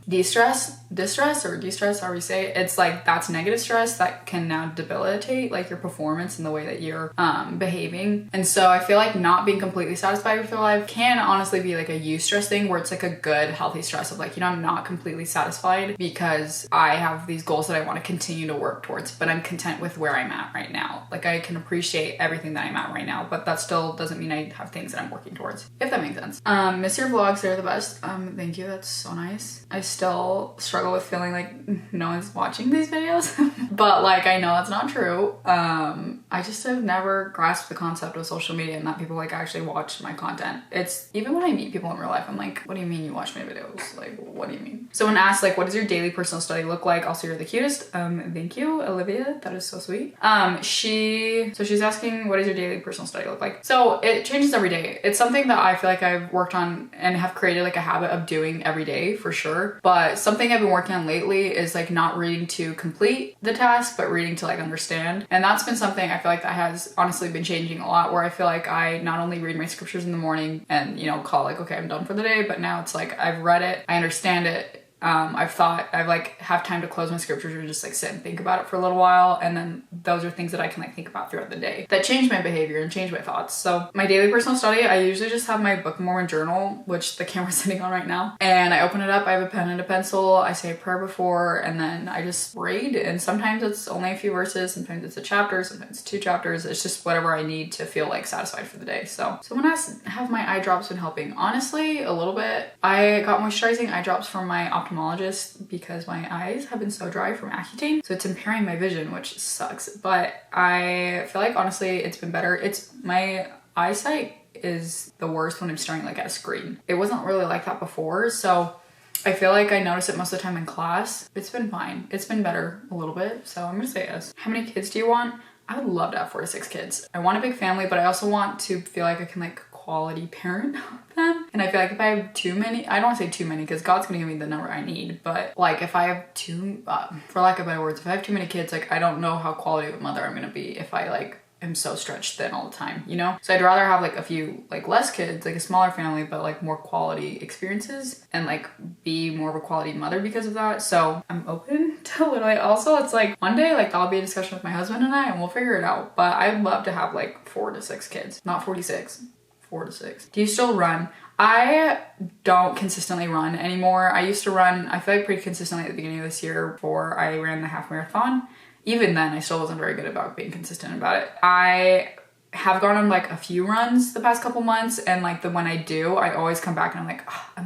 distress, however you say it, it's like that's negative stress that can now debilitate like your performance and the way that you're behaving. And so I feel like not being completely satisfied with your life can honestly be like a eustress thing, where it's like a good healthy stress of like, you know, I'm not completely satisfied because I have these goals that I want to continue to work towards, but I'm content with where I'm at right now. Like, I can appreciate everything that I'm at right now, but that still doesn't mean I have things that I'm working towards, if that makes sense. Miss your vlogs, they're the best. Thank you, that's so nice. I still struggle with feeling like no one's watching these videos, but like, I know that's not true. I just have never grasped the concept of social media and that people like actually watch my content. It's, even when I meet people in real life, I'm like, what do you mean you watch my videos? Like, what do you mean? Someone asked like, what does your daily personal study look like? Also, you're the cutest. Thank you, Olivia, that is so sweet. She's asking, what does your daily personal study look like? So it changes every day. It's something that I feel like I've worked on and have created like a habit of doing every day for sure. But something I've been working on lately is like not reading to complete the task, but reading to like understand. And that's been something I feel like that has honestly been changing a lot, where I feel like I not only read my scriptures in the morning and, you know, call like, okay, I'm done for the day, but now it's like I've read it, I understand it. I've like have time to close my scriptures and just like sit and think about it for a little while, and then those are things that I can like think about throughout the day that change my behavior and change my thoughts. So my daily personal study, I usually just have my Book of Mormon journal, which the camera's sitting on right now, and I open it up, I have a pen and a pencil, I say a prayer before, and then I just read. And sometimes it's only a few verses, sometimes it's a chapter, sometimes it's 2 chapters. It's just whatever I need to feel like satisfied for the day. So someone asked, have my eye drops been helping? Honestly, a little bit. I got moisturizing eye drops from my ophthalmologist because my eyes have been so dry from Accutane, so it's impairing my vision, which sucks. But I feel like honestly it's been better. It's, my eyesight is the worst when I'm staring like at a screen. It wasn't really like that before, so I feel like I notice it most of the time in class. It's been fine. It's been better a little bit, so I'm gonna say yes. How many kids do you want? I would love to have 4 to 6 kids. I want a big family, but I also want to feel like I can like quality parent them. And I feel like if I have too many, I don't want to say too many because God's gonna give me the number I need, but like if I have too, for lack of better words, if I have too many kids, like I don't know how quality of a mother I'm gonna be if I like am so stretched thin all the time, you know? So I'd rather have like a few like less kids, like a smaller family, but like more quality experiences and like be more of a quality mother because of that. So I'm open to literally, also it's like one day like that'll be a discussion with my husband and I, and we'll figure it out. But I'd love to have like 4 to 6 kids, not 46, 4 to 6. Do you still run? I don't consistently run anymore. I used to run, I feel like pretty consistently at the beginning of this year before I ran the half marathon. Even then, I still wasn't very good about being consistent about it. I have gone on like a few runs the past couple months, and like when I do, I always come back and I'm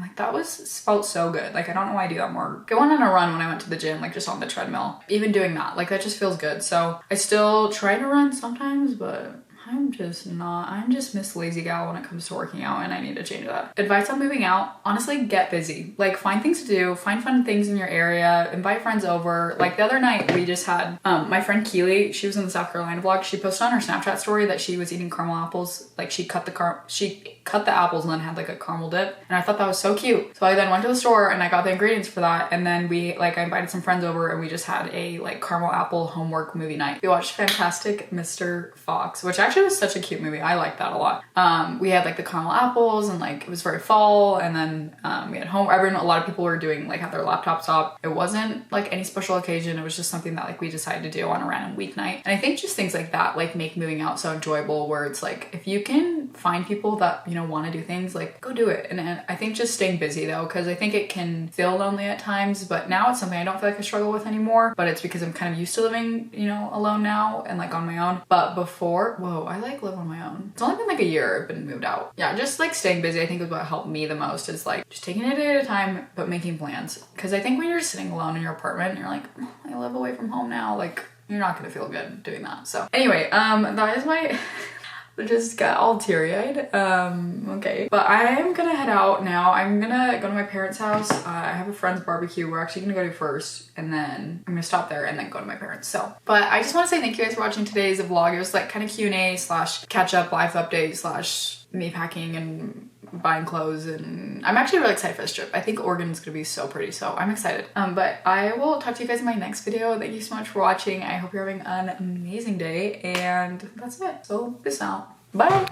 like, that felt so good. Like, I don't know why I do that more. I went on a run when I went to the gym, like just on the treadmill. Even doing that, like that just feels good. So I still try to run sometimes, but I'm just Miss Lazy Gal when it comes to working out, and I need to change that. Advice on moving out, honestly, get busy. Like, find things to do, find fun things in your area, invite friends over. Like the other night we just had, my friend Keely, she was in the South Carolina vlog, she posted on her Snapchat story that she was eating caramel apples. Like she cut the apples and then had like a caramel dip, and I thought that was so cute. So I then went to the store and I got the ingredients for that, and then I invited some friends over and we just had a like caramel apple homework movie night. We watched Fantastic Mr. Fox, which actually actually was such a cute movie. I liked that a lot. We had like the caramel apples and like it was very fall, and then we had home. A lot of people were doing like had their laptops up. It wasn't like any special occasion. It was just something that like we decided to do on a random weeknight. And I think just things like that like make moving out so enjoyable, where it's like if you can find people that, you know, want to do things, like go do it. And I think just staying busy though, because I think it can feel lonely at times, but now it's something I don't feel like I struggle with anymore. But it's because I'm kind of used to living, you know, alone now and like on my own. But before, whoa, I like live on my own. It's only been like a year I've been moved out. Yeah, just like staying busy I think is what helped me the most, is like just taking it a day at a time, but making plans. Because I think when you're sitting alone in your apartment and you're like, oh, I live away from home now, like you're not gonna feel good doing that. So anyway, that is my just got all teary-eyed. Okay, but I am gonna head out now. I'm gonna go to my parents' house. I have a friend's barbecue we're actually gonna go to first, and then I'm gonna stop there and then go to my parents. So, but I just want to say thank you guys for watching today's vlog. It was like kind of Q&A slash catch up life update slash me packing and buying clothes, and I'm actually really excited for this trip. I think Oregon's gonna be so pretty, so I'm excited. But I will talk to you guys in my next video. Thank you so much for watching. I hope you're having an amazing day, and that's it. So peace out. Bye.